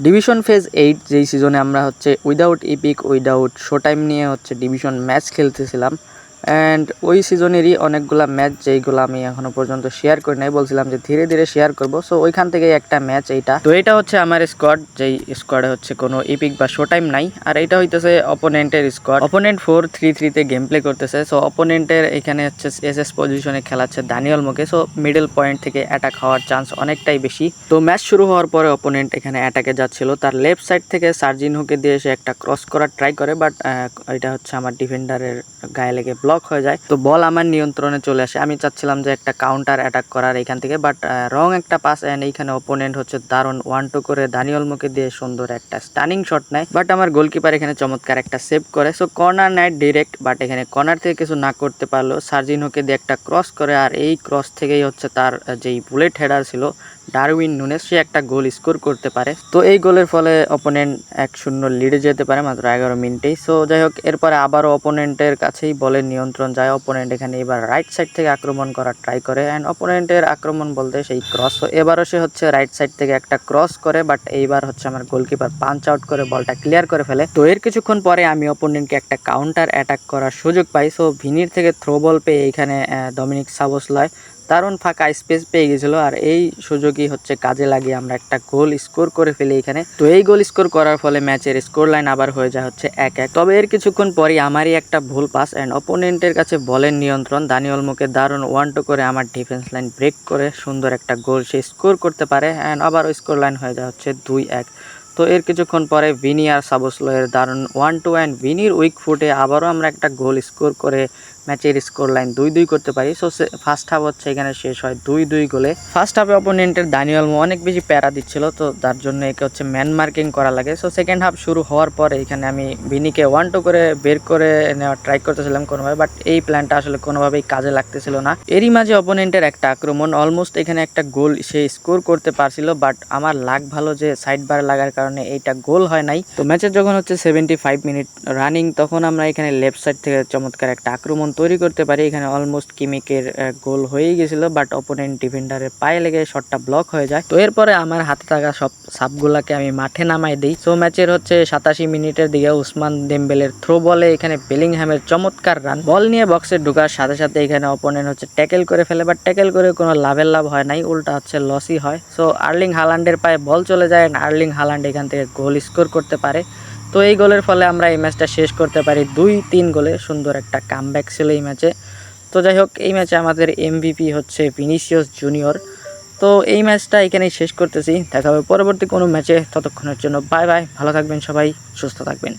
Division phase 8 যেই সিজনে আমরা হচ্ছে without epic without show time নিয়ে হচ্ছে ডিভিশন ম্যাচ খেলতেছিলাম। অ্যান্ড ওই সিজনেরই অনেকগুলা ম্যাচ যেইগুলো আমি এখনও পর্যন্ত শেয়ার করি নাই, বলছিলাম যে ধীরে ধীরে শেয়ার করব। সো ওইখান থেকে একটা ম্যাচ এইটা। তো এটা হচ্ছে আমার স্কোয়াড, যেই স্কোয়াডে হচ্ছে কোনো ইপিক বা শো টাইম নাই। আর এটা হইতেছে অপোনেন্টের স্কোয়াড। অপোনেন্ট 4-3-3-তে গেম প্লে করতেছে। সো অপোনেন্টের এখানে হচ্ছে এসএস পজিশনে খেলাচ্ছে দানিয়াল মোকে। সো মিডল পয়েন্ট থেকে অ্যাটাক হওয়ার চান্স অনেকটাই বেশি। তো ম্যাচ শুরু হওয়ার পরে অপোনেন্ট এখানে অ্যাটাকে যাচ্ছিল, তার লেফট সাইড থেকে সার্জিনহোকে দিয়ে এসে একটা ক্রস করার ট্রাই করে, বাট এটা হচ্ছে আমার ডিফেন্ডারের গায়ে লেগে ব্লক হয়ে যায়। তো বল আমার নিয়ন্ত্রণে চলে আসে। আমি চাচ্ছিলাম যে একটা কাউন্টার অ্যাটাক করার এখান থেকে, বাট রং একটা পাস। অ্যান্ড এইখানে অপোনেন্ট হচ্ছে দারুণ 1-2 করে দানিয়াল মোকে দিয়ে সুন্দর একটা স্টানিং শট নেয়, বাট আমার গোলকিপার এখানে চমৎকার একটা সেভ করে। সো কর্নার নেয় ডিরেক্ট, বাট এখানে কর্নার থেকে কিছু না করতে পারলো, সার্জিনহোকে দিয়ে একটা ক্রস করে। আর এই ক্রস থেকেই হচ্ছে তার যেই বুলেট হেডার ছিল ডারউইন নুনেস, সে একটা গোল স্কোর করতে পারে। তো এই গোলের ফলে অপোনেন্ট 1-0 লিডে যেতে পারে মাত্র 11 মিনিটেই। সো যাই হোক, এরপরে আবারও অপোনেন্টের কাছেই বলের নিয়ন্ত্রণ যায়। অপোনেন্ট এখানে এবার রাইট সাইড থেকে আক্রমণ করার ট্রাই করে, অ্যান্ড অপোনেন্টের আক্রমণ বলতে সেই ক্রস। এবারও সে হচ্ছে রাইট সাইড থেকে একটা ক্রস করে, বাট এইবার হচ্ছে আমার গোলকিপার পাঞ্চ আউট করে বলটা ক্লিয়ার করে ফেলে। তো এর কিছুক্ষণ পরে আমি অপোনেন্টকে একটা কাউন্টার অ্যাটাক করার সুযোগ পাই। সো ভিনির থেকে থ্রো বল পেয়ে এখানে ডমিনিক সাবোসলয় দারুণ ফাঁকা স্পেস পেয়ে গেছিলো, আর এই সুযোগই হচ্ছে কাজে লাগিয়ে আমরা একটা গোল স্কোর করে ফেলি এখানে। তো এই গোল স্কোর করার ফলে ম্যাচের স্কোর লাইন আবার হয়ে যায় হচ্ছে 1-1। তবে এর কিছুক্ষণ পরই আমারই একটা ভুল পাস, অ্যান্ড অপোনেন্টের কাছে বলের নিয়ন্ত্রণ। দানিয়াল মোকে দারুণ 1-2 করে আমার ডিফেন্স লাইন ব্রেক করে সুন্দর একটা গোল সে স্কোর করতে পারে, অ্যান্ড আবারও স্কোর লাইন হয়ে যায় হচ্ছে 2-1। তো এর কিছুক্ষণ পরে ভিনি আর সাবোসলয়ের দারুণ 1-2, অ্যান্ড ভিনির উইক ফুটে আবারও আমরা একটা গোল স্কোর করে ম্যাচের স্কোর লাইন 2-2 করতে পারি। সো ফার্স্ট হাফ হচ্ছে এখানে শেষ হয় 2-2 গোলে। ফার্স্ট হাফে অপোনেন্টের দানিয়াল মো অনেক বেশি প্যারা দিচ্ছিল, তো তার জন্য একে হচ্ছে ম্যান মার্কিং করা লাগে। সো সেকেন্ড হাফ শুরু হওয়ার পরে এখানে আমি ভিনিকে 1-2 করে বের করে নেওয়ার ট্রাই করতেছিলাম কোনোভাবে, বাট এই প্ল্যানটা আসলে কোনোভাবেই কাজে লাগতেছিল না। এরই মাঝে অপোনেন্টের একটা আক্রমণ, অলমোস্ট এখানে একটা গোল সে স্কোর করতে পারছিল, বাট আমার লাক ভালো যে সাইড বার লাগার কারণে এইটা গোল হয় নাই। তো ম্যাচের যখন হচ্ছে 75 মিনিট রানিং, তখন আমরা এখানে লেফট সাইড থেকে চমৎকার একটা আক্রমণ তৈরি করতে পারি। এখানে অলমোস্ট কিমিকের গোল হয়েই গেছিল, বাট অপোনেন্ট ডিফেন্ডারের পায়ে লেগে শটটা ব্লক হয়ে যায়। তো এরপরে আমার হাতে থাকা সব সাবগুলাকে আমি মাঠে নামাই দিই। সো ম্যাচের হচ্ছে 87 মিনিটের দিকে উসমান দেমবেলের থ্রো বলে এখানে বেলিংহ্যামের চমৎকার রান, বল নিয়ে বক্সে ঢোকার সাথে সাথে এখানে অপোনেন্ট হচ্ছে ট্যাকেল করে ফেলে, বাট ট্যাকেল করে কোনো লাভের লাভ হয় নাই, উল্টা হচ্ছে লসই হয়। সো আর্লিং হালান্ডের পায়ে বল চলে যায়, আর্লিং হালান্ড এখান থেকে গোল স্কোর করতে পারে। তো এই গোলের ফলে আমরা এই ম্যাচটা শেষ করতে পারি 2-3 গোলে। সুন্দর একটা কামব্যাক ছিল এই ম্যাচে। তো যাই হোক, এই ম্যাচে আমাদের এমভিপি হচ্ছে ভিনিসিয়াস জুনিয়র। তো এই ম্যাচটা এখানেই শেষ করতেছি, দেখা হবে পরবর্তী কোনো ম্যাচে। ততক্ষণের জন্য বাই বাই, ভালো থাকবেন সবাই, সুস্থ থাকবেন।